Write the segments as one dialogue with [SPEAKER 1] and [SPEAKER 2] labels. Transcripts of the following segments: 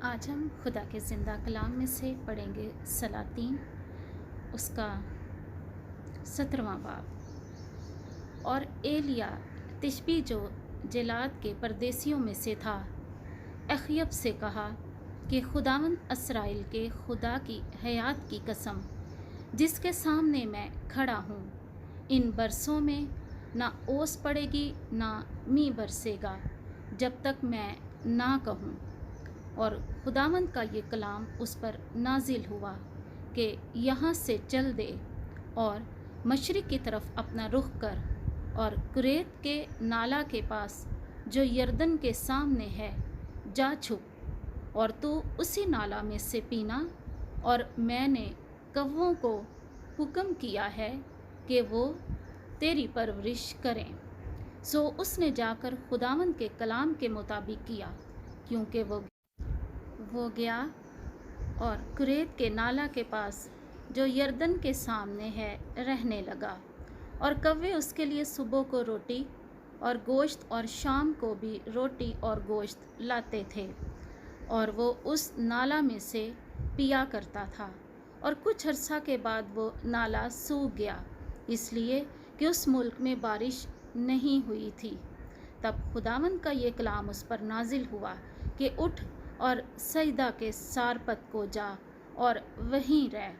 [SPEAKER 1] آج ہم خدا کے زندہ کلام میں سے پڑھیں گے سلاطین اس کا 17واں باب۔ اور ایلیا تشبی جو جلاد کے پردیسیوں میں سے تھا اخیب سے کہا کہ خداوند اسرائیل کے خدا کی حیات کی قسم جس کے سامنے میں کھڑا ہوں، ان برسوں میں نہ اوس پڑے گی نہ می برسے گا جب تک میں نہ کہوں۔ اور خداوند کا یہ کلام اس پر نازل ہوا کہ یہاں سے چل دے اور مشرق کی طرف اپنا رخ کر اور کریت کے نالا کے پاس جو یردن کے سامنے ہے جا چھپ، اور تو اسی نالا میں سے پینا، اور میں نے کووں کو حکم کیا ہے کہ وہ تیری پرورش کریں۔ سو اس نے جا کر خداوند کے کلام کے مطابق کیا، کیونکہ وہ گیا اور کریت کے نالا کے پاس جو یردن کے سامنے ہے رہنے لگا، اور کوے اس کے لیے صبح کو روٹی اور گوشت اور شام کو بھی روٹی اور گوشت لاتے تھے، اور وہ اس نالا میں سے پیا کرتا تھا۔ اور کچھ عرصہ کے بعد وہ نالا سوکھ گیا، اس لیے کہ اس ملک میں بارش نہیں ہوئی تھی۔ تب خداوند کا یہ کلام اس پر نازل ہوا کہ اٹھ اور سیدا کے سارپت کو جا اور وہیں رہ۔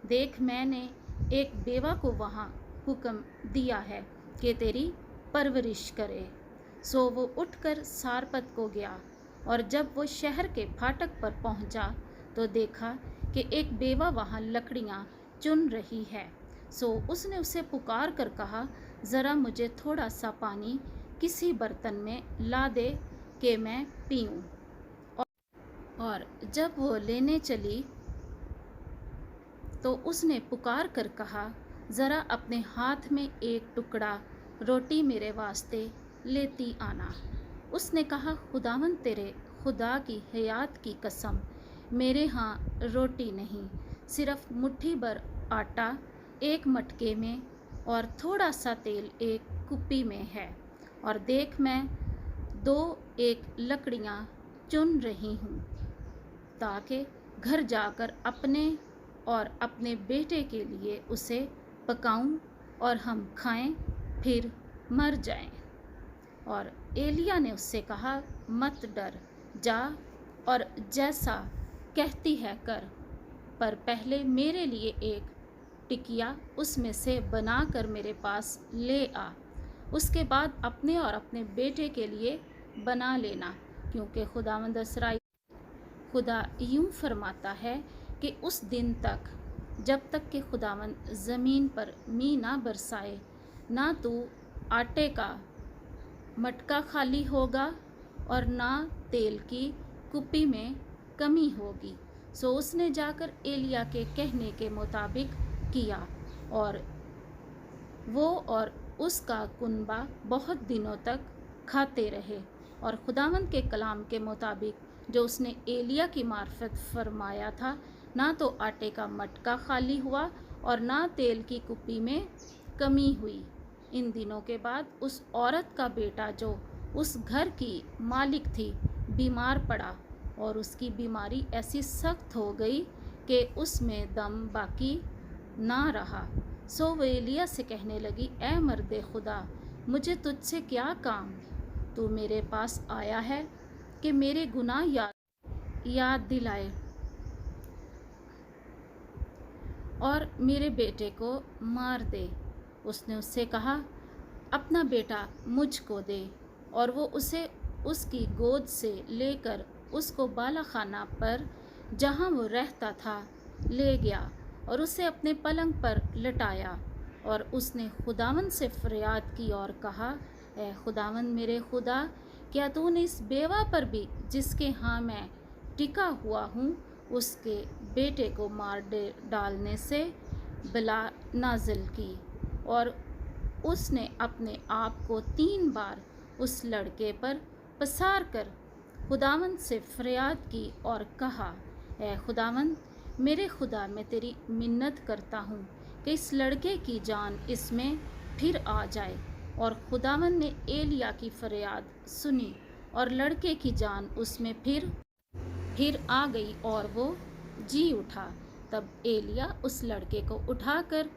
[SPEAKER 1] دیکھ، میں نے ایک بیوہ کو وہاں حکم دیا ہے کہ تیری پرورش کرے۔ سو وہ اٹھ کر سارپت کو گیا، اور جب وہ شہر کے پھاٹک پر پہنچا تو دیکھا کہ ایک بیوہ وہاں لکڑیاں چن رہی ہے۔ سو اس نے اسے پکار کر کہا، ذرا مجھے تھوڑا سا پانی کسی برتن میں لا دے کہ میں پیوں۔ اور جب وہ لینے چلی تو اس نے پکار کر کہا، ذرا اپنے ہاتھ میں ایک ٹکڑا روٹی میرے واسطے لیتی آنا۔ اس نے کہا، خداوند تیرے خدا کی حیات کی قسم، میرے ہاں روٹی نہیں، صرف مٹھی بھر آٹا ایک مٹکے میں اور تھوڑا سا تیل ایک کپی میں ہے، اور دیکھ میں 2 لکڑیاں چن رہی ہوں تاکہ گھر جا کر اپنے اور اپنے بیٹے کے لیے اسے پکاؤں اور ہم کھائیں پھر مر جائیں۔ اور ایلیا نے اس سے کہا، مت ڈر، جا اور جیسا کہتی ہے کر، پر پہلے میرے لیے ایک ٹکیا اس میں سے بنا کر میرے پاس لے آ، اس کے بعد اپنے اور اپنے بیٹے کے لیے بنا لینا، کیونکہ خداوند اسرائیل خدا یوں فرماتا ہے کہ اس دن تک جب تک کہ خداوند زمین پر می نہ برسائے، نہ تو آٹے کا مٹکا خالی ہوگا اور نہ تیل کی کپی میں کمی ہوگی۔ سو اس نے جا کر ایلیا کے کہنے کے مطابق کیا، اور وہ اور اس کا کنبہ بہت دنوں تک کھاتے رہے، اور خداوند کے کلام کے مطابق جو اس نے ایلیا کی معرفت فرمایا تھا، نہ تو آٹے کا مٹکا خالی ہوا اور نہ تیل کی کپی میں کمی ہوئی۔ ان دنوں کے بعد اس عورت کا بیٹا جو اس گھر کی مالک تھی بیمار پڑا، اور اس کی بیماری ایسی سخت ہو گئی کہ اس میں دم باقی نہ رہا۔ سو وہ ایلیا سے کہنے لگی، اے مرد خدا، مجھے تجھ سے کیا کام؟ تو میرے پاس آیا ہے کہ میرے گناہ یاد دلائے اور میرے بیٹے کو مار دے۔ اس نے اس سے کہا، اپنا بیٹا مجھ کو دے، اور وہ اسے اس کی گود سے لے کر اس کو بالا خانہ پر جہاں وہ رہتا تھا لے گیا، اور اسے اپنے پلنگ پر لٹایا۔ اور اس نے خداوند سے فریاد کی اور کہا، اے خداوند میرے خدا، کیا تو نے اس بیوہ پر بھی جس کے ہاں میں ٹکا ہوا ہوں اس کے بیٹے کو مار ڈالنے سے بلا نازل کی؟ اور اس نے اپنے آپ کو 3 بار اس لڑکے پر پسار کر خداوند سے فریاد کی اور کہا، اے خداوند میرے خدا، میں تیری منت کرتا ہوں کہ اس لڑکے کی جان اس میں پھر آ جائے۔ اور خداوند نے ایلیا کی فریاد سنی، اور لڑکے کی جان اس میں پھر پھر آ گئی اور وہ جی اٹھا۔ تب ایلیا اس لڑکے کو اٹھا کر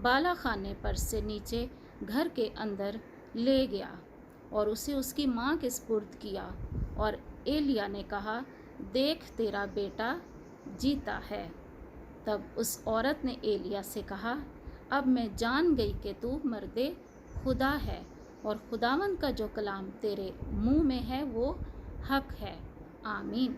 [SPEAKER 1] بالا خانے پر سے نیچے گھر کے اندر لے گیا اور اسے اس کی ماں کے سپرد کیا، اور ایلیا نے کہا، دیکھ تیرا بیٹا جیتا ہے۔ تب اس عورت نے ایلیا سے کہا، اب میں جان گئی کہ تو مرد خدا ہے، اور خداوند کا جو کلام تیرے منہ میں ہے وہ حق ہے۔ آمین۔